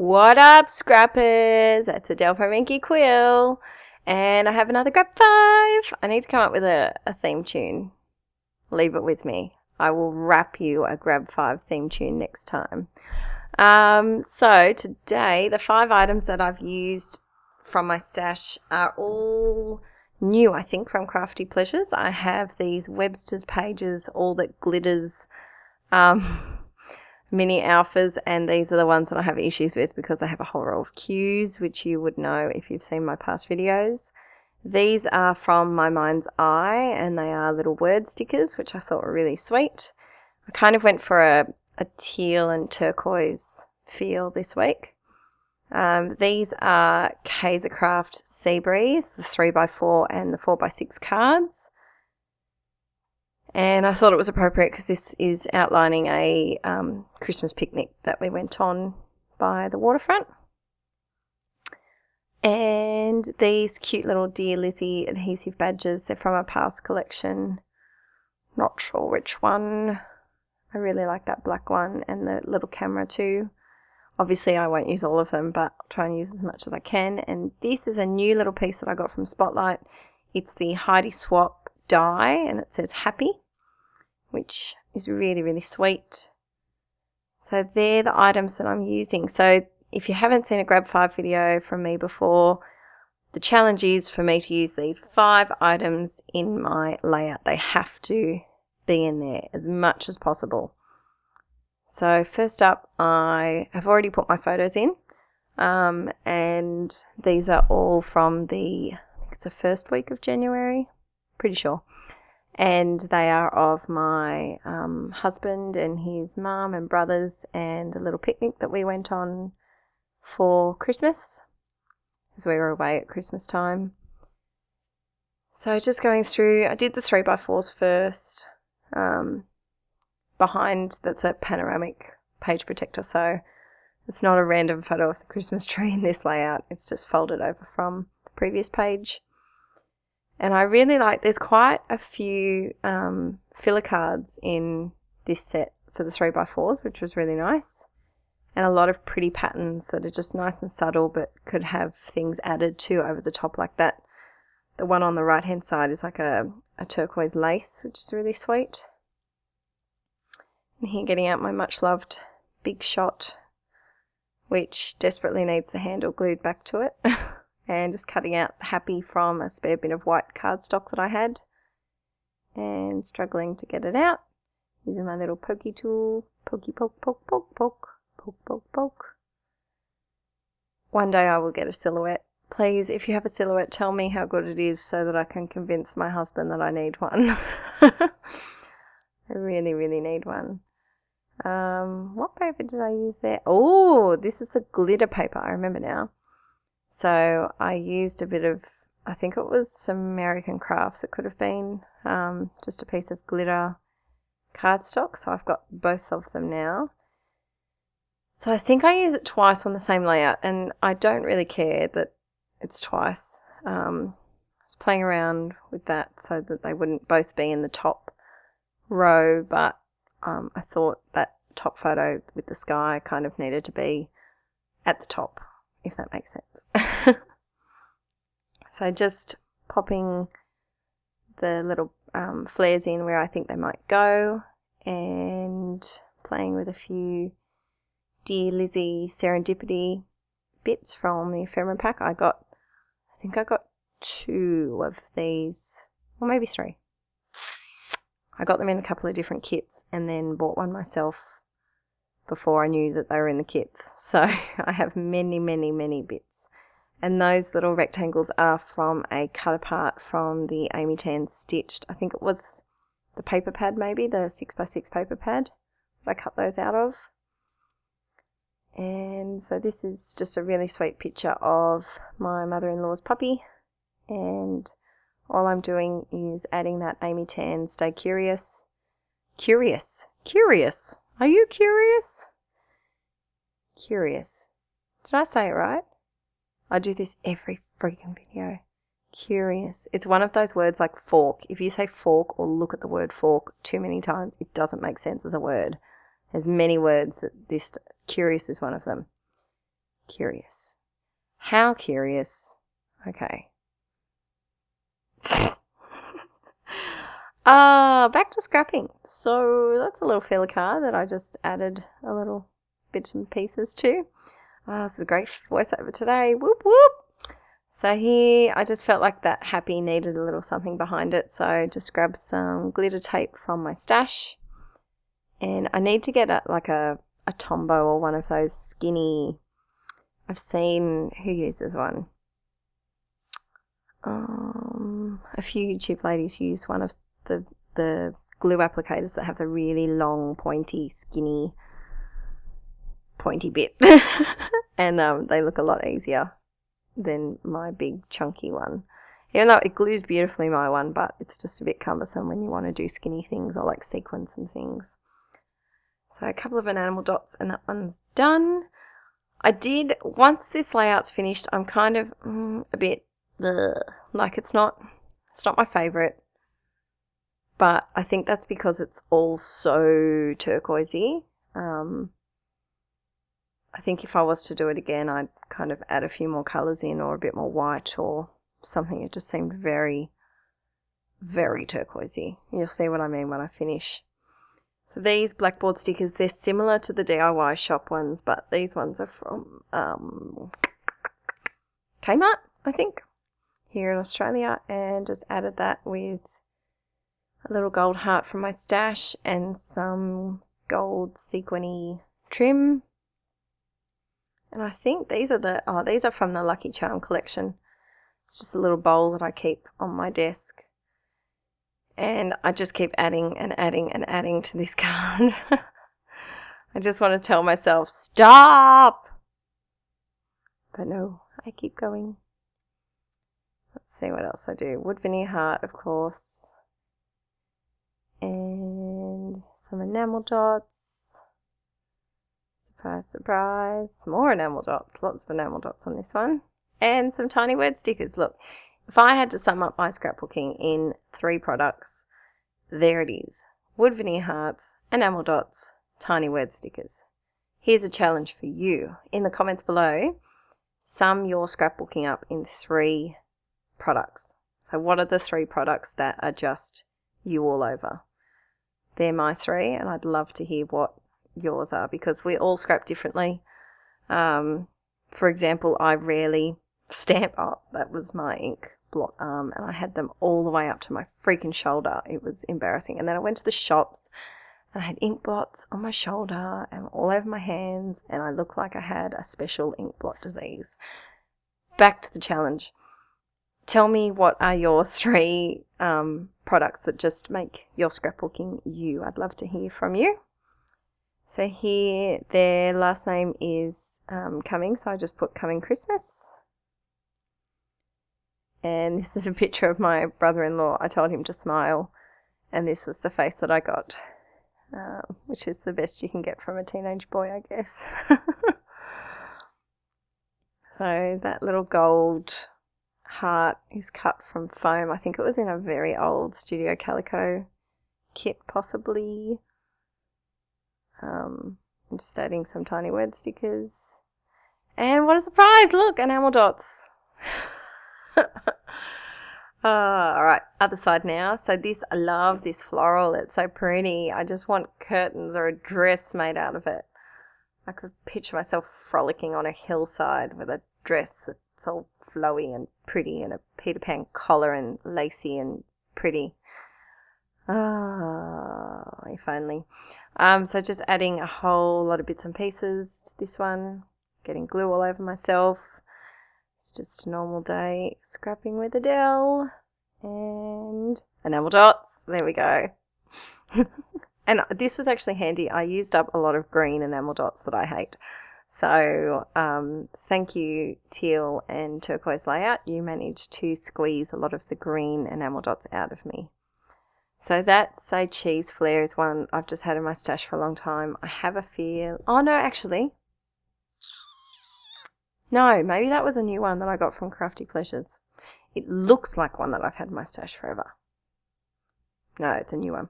What up, scrappers? That's Adele from Inky Quill, and I have another grab 5. I need to come up with a theme tune. Leave it with me. I will rap you a grab 5 theme tune next time. So today, the 5 items that I've used from my stash are all new, I think, from Crafty Pleasures. I have these Webster's pages, all that glitters, mini alphas, and these are the ones that I have issues with because I have a whole row of Qs, which you would know if you've seen my past videos. These are from My Mind's Eye, and they are little word stickers, which I thought were really sweet. I kind of went for a teal and turquoise feel this week. These are Kaisercraft Sea Breeze, the 3x4 and the 4x6 cards. And I thought it was appropriate because this is outlining a Christmas picnic that we went on by the waterfront. And these cute little Dear Lizzy adhesive badges, they're from a past collection. Not sure which one. I really like that black one and the little camera too. Obviously I won't use all of them, but I'll try and use as much as I can. And this is a new little piece that I got from Spotlight. It's the Heidi Swapp die, and it says happy, which is really, really sweet. So they're the items that I'm using. So if you haven't seen a grab 5 video from me before, the challenge is for me to use these 5 items in my layout. They have to be in there as much as possible. So first up, I have already put my photos in, and these are all from I think it's the first week of January, pretty sure. And they are of my husband and his mum and brothers, and a little picnic that we went on for Christmas, as we were away at Christmas time. So just going through, I did the 3x4s first. Behind, that's a panoramic page protector, so it's not a random photo of the Christmas tree in this layout. It's just folded over from the previous page. And I really like, there's quite a few filler cards in this set for the 3x4s, which was really nice. And a lot of pretty patterns that are just nice and subtle, but could have things added to over the top like that. The one on the right hand side is like a turquoise lace, which is really sweet. And here, getting out my much loved Big Shot, which desperately needs the handle glued back to it. And just cutting out happy from a spare bit of white cardstock that I had, and struggling to get it out using my little pokey tool. Pokey poke, poke, poke, poke, poke, poke, poke. One day I will get a silhouette. Please, if you have a silhouette, tell me how good it is so that I can convince my husband that I need one. I really, really need one. What paper did I use there? Oh, this is the glitter paper. I remember now. So I used a bit of, I think it was some American Crafts. It could have been just a piece of glitter cardstock. So I've got both of them now. So I think I use it twice on the same layout, and I don't really care that it's twice. I was playing around with that so that they wouldn't both be in the top row, but I thought that top photo with the sky kind of needed to be at the top, if that makes sense. So just popping the little flares in where I think they might go, and playing with a few Dear Lizzy Serendipity bits from the ephemera pack. I think I got 2 of these, or maybe 3. I got them in a couple of different kits and then bought one myself before I knew that they were in the kits. So I have many, many, many bits. And those little rectangles are from a cut apart from the Amy Tan Stitched. I think it was the paper pad, maybe, the 6x6 paper pad that I cut those out of. And so this is just a really sweet picture of my mother-in-law's puppy. And all I'm doing is adding that Amy Tan Stay Curious. Curious. Are you curious? Curious. Did I say it right? I do this every freaking video. Curious. It's one of those words like fork. If you say fork or look at the word fork too many times, it doesn't make sense as a word. There's many words that this curious is one of them. Curious. How curious. Okay. Back to scrapping. So that's a little filler card that I just added a little bits and pieces to. This is a great voiceover today. Whoop whoop. So here I just felt like that happy needed a little something behind it. So I just grabbed some glitter tape from my stash. And I need to get a Tombow or one of those skinny. I've seen who uses one. A few YouTube ladies use one of the glue applicators that have the really long, pointy, skinny, pointy bit. And they look a lot easier than my big, chunky one. Even though it glues beautifully, my one, but it's just a bit cumbersome when you want to do skinny things or like sequins and things. So a couple of enamel dots and that one's done. Once this layout's finished, I'm kind of a bit, like it's not my favourite. But I think that's because it's all so turquoisey. I think if I was to do it again, I'd kind of add a few more colours in or a bit more white or something. It just seemed very, very turquoisey. You'll see what I mean when I finish. So these blackboard stickers, they're similar to the DIY shop ones, but these ones are from Kmart, I think, here in Australia, and just added that with a little gold heart from my stash and some gold sequiny trim. And I think these are from the Lucky Charm collection. It's just a little bowl that I keep on my desk. And I just keep adding and adding and adding to this card. I just want to tell myself, stop! But no, I keep going. Let's see what else I do. Wood veneer heart, of course. And some enamel dots. Surprise, surprise. More enamel dots. Lots of enamel dots on this one. And some tiny word stickers. Look, if I had to sum up my scrapbooking in 3 products, there it is. Wood veneer hearts, enamel dots, tiny word stickers. Here's a challenge for you. In the comments below, sum your scrapbooking up in 3 products. So what are the 3 products that are just you all over? They're my 3, and I'd love to hear what yours are because we all scrap differently. For example, I rarely stamp. Oh, that was my ink blot arm, and I had them all the way up to my freaking shoulder. It was embarrassing. And then I went to the shops and I had ink blots on my shoulder and all over my hands, and I looked like I had a special ink blot disease. Back to the challenge. Tell me what are your 3 products that just make your scrapbooking you. I'd love to hear from you. So here, their last name is Coming, so I just put Coming Christmas. And this is a picture of my brother-in-law. I told him to smile, and this was the face that I got, which is the best you can get from a teenage boy, I guess. So that little gold heart is cut from foam. I think it was in a very old Studio Calico kit, possibly. I'm just adding some tiny word stickers. And what a surprise! Look, enamel dots. Alright, other side now. So this, I love this floral. It's so pretty. I just want curtains or a dress made out of it. I could picture myself frolicking on a hillside with a dress that's all flowy and pretty and a Peter Pan collar and lacy and pretty. If only. So just adding a whole lot of bits and pieces to this one. Getting glue all over myself. It's just a normal day scrapping with Adele. And enamel dots. There we go. And this was actually handy. I used up a lot of green enamel dots that I hate. So thank you, Teal and Turquoise Layout. You managed to squeeze a lot of the green enamel dots out of me. So that's a cheese Flairs one I've just had in my stash for a long time. I have a feel... Oh, no, actually. No, maybe that was a new one that I got from Crafty Pleasures. It looks like one that I've had in my stash forever. No, it's a new one.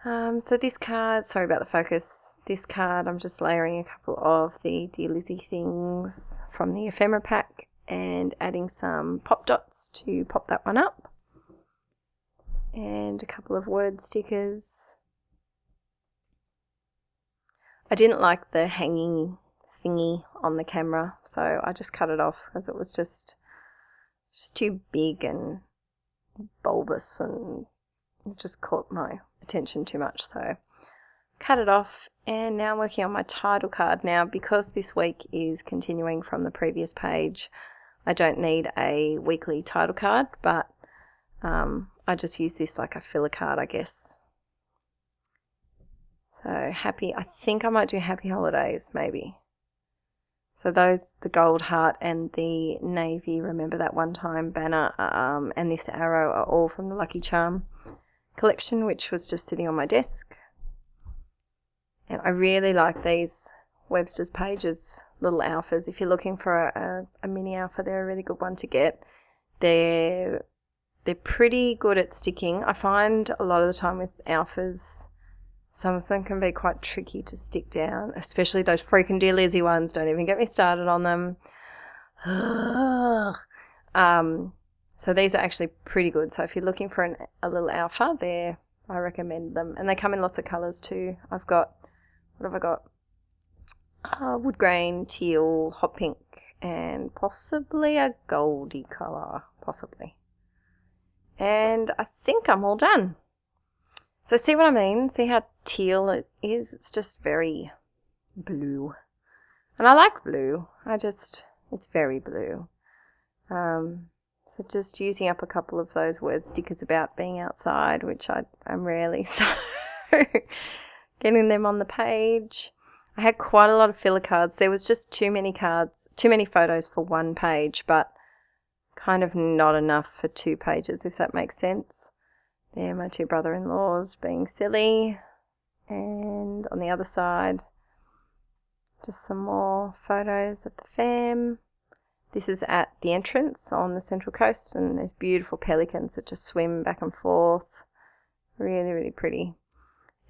So this card, sorry about the focus, this card I'm just layering a couple of the Dear Lizzy things from the ephemera pack and adding some pop dots to pop that one up. And a couple of word stickers. I didn't like the hanging thingy on the camera, so I just cut it off because it was just too big and bulbous and it just caught my attention too much, so cut it off. And now I'm working on my title card. Now, because this week is continuing from the previous page, I don't need a weekly title card, but I just use this like a filler card, I guess. So I think I might do Happy Holidays maybe. So those, the gold heart and the navy remember that one time banner and this arrow are all from the Lucky Charm collection, which was just sitting on my desk. And I really like these Webster's pages, little alphas. If you're looking for a mini alpha, they're a really good one to get. They're pretty good at sticking. I find a lot of the time with alphas, some of them can be quite tricky to stick down, especially those freaking Dear Lizzy ones. Don't even get me started on them. So these are actually pretty good. So if you're looking for a little alpha, I recommend them. And they come in lots of colours too. I've got, what have I got? Wood grain, teal, hot pink, and possibly a goldy colour, possibly. And I think I'm all done. So see what I mean? See how teal it is? It's just very blue. And I like blue. It's very blue. So just using up a couple of those word stickers about being outside, which I'm rarely, so getting them on the page. I had quite a lot of filler cards. There was just too many photos for one page, but kind of not enough for 2 pages, if that makes sense. There, my 2 brother-in-laws being silly. And on the other side, just some more photos of the fam. This is at the entrance on the Central Coast, and there's beautiful pelicans that just swim back and forth. Really, really pretty.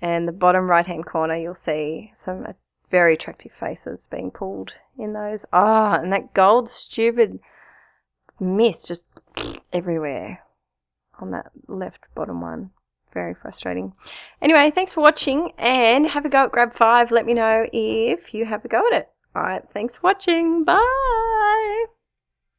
And the bottom right-hand corner, you'll see some very attractive faces being pulled in those. And that gold stupid mist just everywhere on that left bottom one. Very frustrating. Anyway, thanks for watching, and have a go at Grab 5. Let me know if you have a go at it. All right, thanks for watching. Bye.